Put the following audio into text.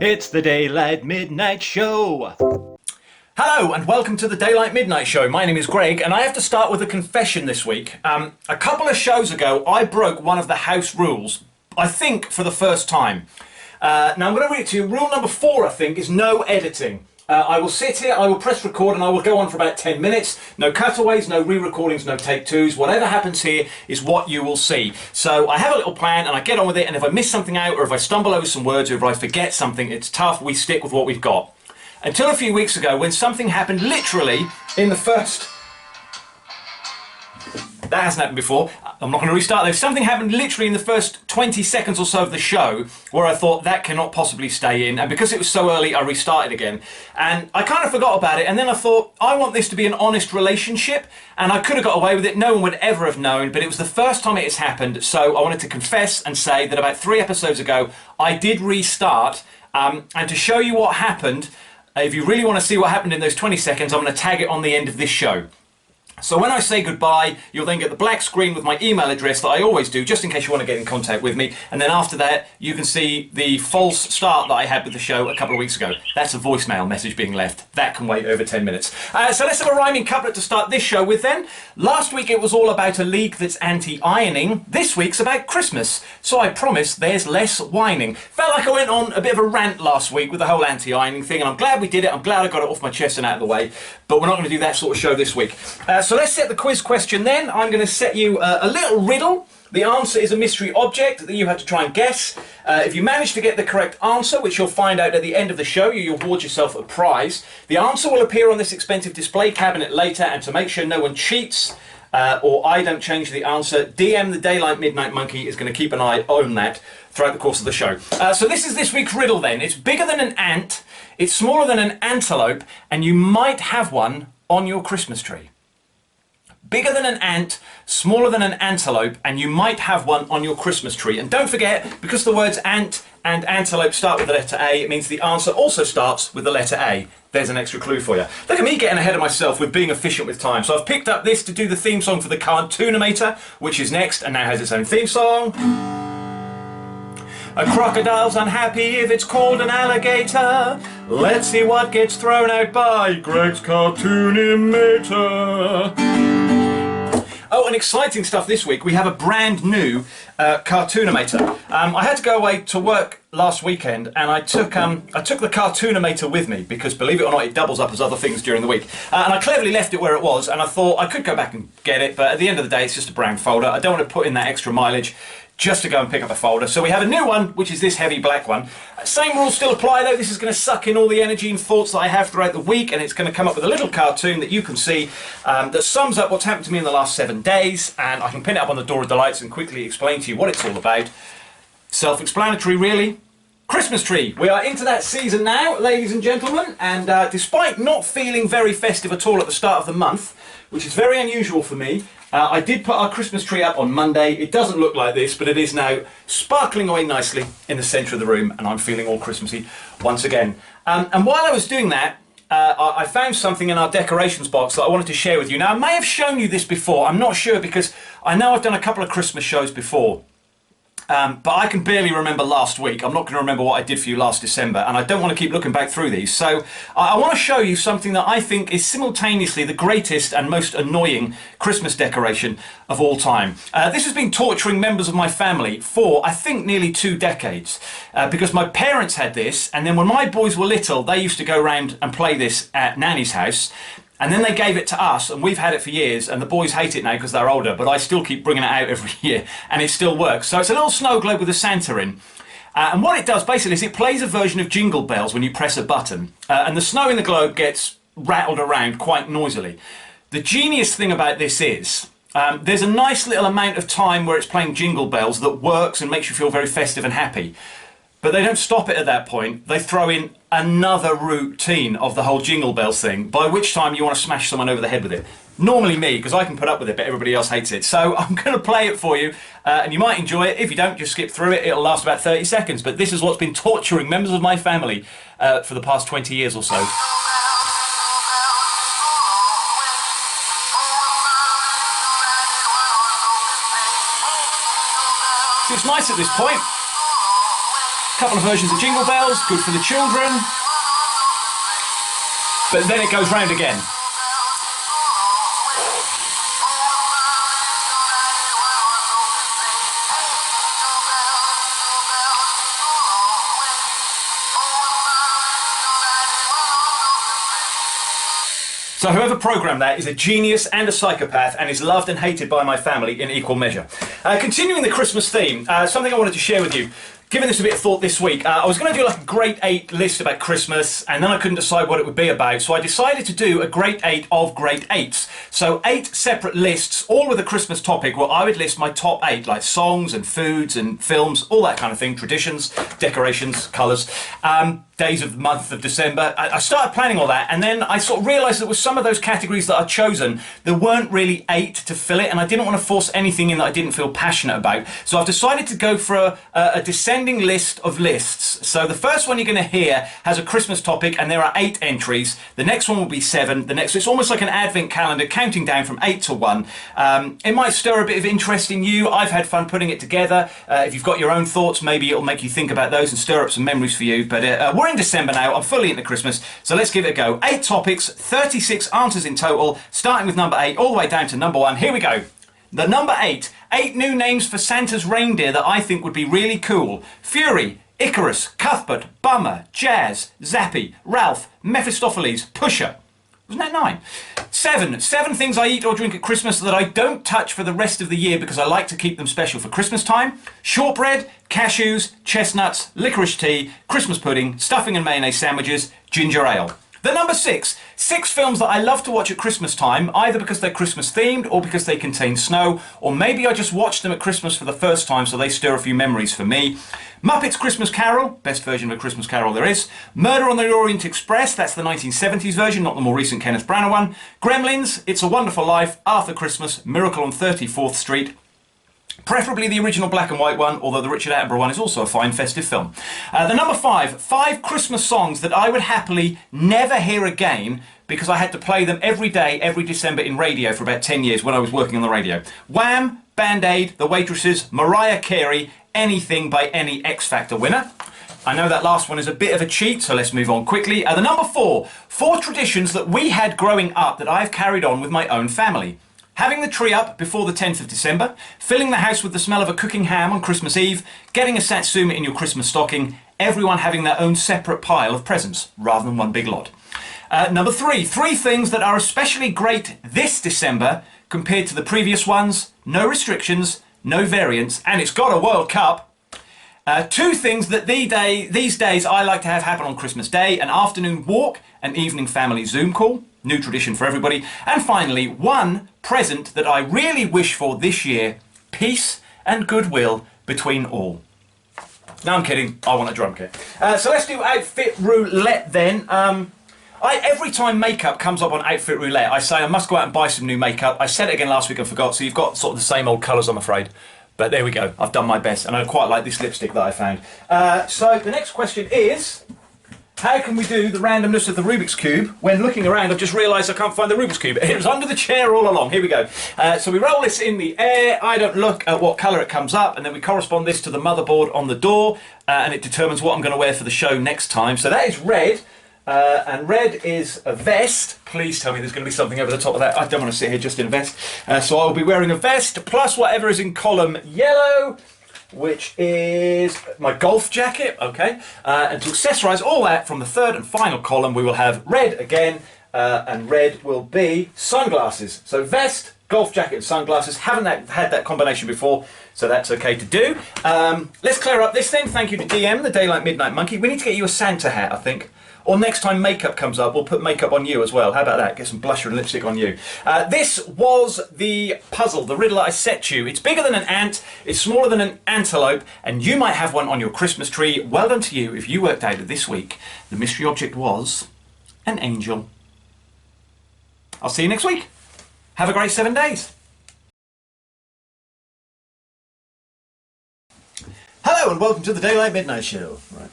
It's the Daylight Midnight Show. Hello and welcome to the Daylight Midnight Show. My name is Greg and I have to start with a confession this week. A couple of shows ago I broke one of the house rules, I think for the first time. Now I'm going to read it to you. Rule number 4, I think, is no editing. I will sit here, I will press record and I will go on for about 10 minutes. No cutaways, no re-recordings, no take twos. Whatever happens here is what you will see. So I have a little plan and I get on with it, and if I miss something out or if I stumble over some words or if I forget something, it's tough. We stick with what we've got. Until a few weeks ago when something happened literally in the first... That hasn't happened before. I'm not going to restart though. Something happened literally in the first 20 seconds or so of the show where I thought that cannot possibly stay in, and because it was so early I restarted again and I kind of forgot about it, and then I thought I want this to be an honest relationship, and I could have got away with it. No one would ever have known, but it was the first time it has happened, so I wanted to confess and say that about 3 episodes ago I did restart, and to show you what happened, if you really want to see what happened in those 20 seconds, I'm going to tag it on the end of this show. So when I say goodbye, you'll then get the black screen with my email address that I always do, just in case you want to get in contact with me. And then after that, you can see the false start that I had with the show a couple of weeks ago. That's a voicemail message being left. That can wait over 10 minutes. So let's have a rhyming couplet to start this show with then. Last week it was all about a league that's anti-ironing. This week's about Christmas. So I promise there's less whining. Felt like I went on a bit of a rant last week with the whole anti-ironing thing, and I'm glad we did it. I'm glad I got it off my chest and out of the way. But we're not going to do that sort of show this week. So let's set the quiz question then. I'm going to set you a little riddle. The answer is a mystery object that you have to try and guess. If you manage to get the correct answer, which you'll find out at the end of the show, you'll award yourself a prize. The answer will appear on this expensive display cabinet later, and to make sure no one cheats or I don't change the answer, DM the Daylight Midnight Monkey is going to keep an eye on that throughout the course of the show. So this is this week's riddle then. It's bigger than an ant, it's smaller than an antelope, and you might have one on your Christmas tree. Bigger than an ant, smaller than an antelope, and you might have one on your Christmas tree. And don't forget, because the words ant and antelope start with the letter A, it means the answer also starts with the letter A. There's an extra clue for you. Look at me getting ahead of myself with being efficient with time. So I've picked up this to do the theme song for the Cartoonimator, which is next and now has its own theme song. A crocodile's unhappy if it's called an alligator. Let's see what gets thrown out by Greg's Cartoonimator. Oh, and exciting stuff this week. We have a brand new Cartoonimator. I had to go away to work last weekend, and I took the Cartoonimator with me because, believe it or not, it doubles up as other things during the week. And I cleverly left it where it was, and I thought I could go back and get it, but at the end of the day, it's just a brown folder. I don't want to put in that extra mileage just to go and pick up a folder. So we have a new one, which is this heavy black one. Same rules still apply though. This is going to suck in all the energy and thoughts that I have throughout the week, and it's going to come up with a little cartoon that you can see that sums up what's happened to me in the last 7 days, and I can pin it up on the Door of Delights and quickly explain to you what it's all about. Self-explanatory really. Christmas tree. We are into that season now, ladies and gentlemen, and despite not feeling very festive at all at the start of the month, which is very unusual for me, I did put our Christmas tree up on Monday. It doesn't look like this, but it is now sparkling away nicely in the centre of the room, and I'm feeling all Christmassy once again. And while I was doing that, I found something in our decorations box that I wanted to share with you. Now, I may have shown you this before. I'm not sure, because I know I've done a couple of Christmas shows before. But I can barely remember last week. I'm not going to remember what I did for you last December, and I don't want to keep looking back through these. So I want to show you something that I think is simultaneously the greatest and most annoying Christmas decoration of all time. This has been torturing members of my family for, I think, nearly 2 decades. Because my parents had this, and then when my boys were little, they used to go around and play this at Nanny's house. And then they gave it to us, and we've had it for years, and the boys hate it now because they're older, but I still keep bringing it out every year, and it still works. So it's a little snow globe with a Santa in. And what it does basically is it plays a version of Jingle Bells when you press a button, and the snow in the globe gets rattled around quite noisily. The genius thing about this is, there's a nice little amount of time where it's playing Jingle Bells that works and makes you feel very festive and happy. But they don't stop it at that point. They throw in another routine of the whole Jingle Bells thing, by which time you want to smash someone over the head with it. Normally me, because I can put up with it, but everybody else hates it. So I'm going to play it for you, and you might enjoy it. If you don't, just skip through it. It'll last about 30 seconds. But this is what's been torturing members of my family for the past 20 years or so. It's nice at this point. couple of versions of Jingle Bells, good for the children. But then it goes round again. So whoever programmed that is a genius and a psychopath and is loved and hated by my family in equal measure. Continuing the Christmas theme, something I wanted to share with you. Given this a bit of thought this week, I was going to do like a Great 8 list about Christmas, and then I couldn't decide what it would be about, so I decided to do a Great 8 of Great 8s. So 8 separate lists, all with a Christmas topic, where I would list my top 8, like songs and foods and films, all that kind of thing, traditions, decorations, colours, days of the month of December. I started planning all that, and then I sort of realised that with some of those categories that I'd chosen, there weren't really 8 to fill it, and I didn't want to force anything in that I didn't feel passionate about. So I've decided to go for a descending list of lists. So the first one you're going to hear has a Christmas topic, and there are 8 entries. The next one will be 7. The next, it's almost like an advent calendar counting down from 8 to 1. It might stir a bit of interest in you. I've had fun putting it together. If you've got your own thoughts, maybe it'll make you think about those and stir up some memories for you. But we're in December now. I'm fully into Christmas, so let's give it a go. 8 topics, 36 answers in total, starting with number 8 all the way down to number 1. Here we go. The number 8. 8 new names for Santa's reindeer that I think would be really cool. Fury, Icarus, Cuthbert, Bummer, Jazz, Zappy, Ralph, Mephistopheles, Pusher. Wasn't that 9? 7. 7 things I eat or drink at Christmas that I don't touch for the rest of the year because I like to keep them special for Christmas time. Shortbread, cashews, chestnuts, licorice tea, Christmas pudding, stuffing and mayonnaise sandwiches, ginger ale. The number 6. 6 films that I love to watch at Christmas time, either because they're Christmas themed or because they contain snow, or maybe I just watched them at Christmas for the first time so they stir a few memories for me. Muppets Christmas Carol, best version of a Christmas Carol there is. Murder on the Orient Express, that's the 1970s version, not the more recent Kenneth Branagh one. Gremlins, It's a Wonderful Life, Arthur Christmas, Miracle on 34th Street. Preferably the original black and white one, although the Richard Attenborough one is also a fine festive film. The number 5. 5 Christmas songs that I would happily never hear again because I had to play them every day, every December in radio for about 10 years when I was working on the radio. Wham, Band-Aid, The Waitresses, Mariah Carey, Anything by any X Factor winner. I know that last one is a bit of a cheat, so let's move on quickly. The number 4. 4 traditions that we had growing up that I've carried on with my own family. Having the tree up before the 10th of December, filling the house with the smell of a cooking ham on Christmas Eve, getting a satsuma in your Christmas stocking, everyone having their own separate pile of presents, rather than one big lot. Number 3, 3 things that are especially great this December compared to the previous ones, no restrictions, no variants, and it's got a World Cup. 2 things that these days I like to have happen on Christmas Day, an afternoon walk, an evening family Zoom call, new tradition for everybody. And finally, 1 present that I really wish for this year, peace and goodwill between all. No, I'm kidding, I want a drum kit. So let's do outfit roulette then. Every time makeup comes up on outfit roulette, I say I must go out and buy some new makeup. I said it again last week and forgot, so you've got sort of the same old colours, I'm afraid. But there we go, I've done my best, and I quite like this lipstick that I found. So the next question is, how can we do the randomness of the Rubik's Cube when looking around I've just realised I can't find the Rubik's Cube. It was under the chair all along. Here we go. So we roll this in the air, I don't look at what colour it comes up, and then we correspond this to the motherboard on the door, and it determines what I'm going to wear for the show next time. So that is red. And red is a vest. Please tell me there's going to be something over the top of that. I don't want to sit here just in a vest. So I'll be wearing a vest plus whatever is in column yellow, which is my golf jacket. Okay. And to accessorise all that from the 3rd and final column, we will have red again. And red will be sunglasses. So vest, golf jacket and sunglasses. Haven't had that combination before, so that's okay to do. Let's clear up this thing. Thank you to DM, the Daylight Midnight Monkey. We need to get you a Santa hat, I think. Or next time makeup comes up, we'll put makeup on you as well. How about that? Get some blusher and lipstick on you. This was the puzzle, the riddle I set you. It's bigger than an ant, it's smaller than an antelope, and you might have one on your Christmas tree. Well done to you if you worked out that this week the mystery object was an angel. I'll see you next week. Have a great 7 days. Hello and welcome to the Daylight Midnight Show. Right.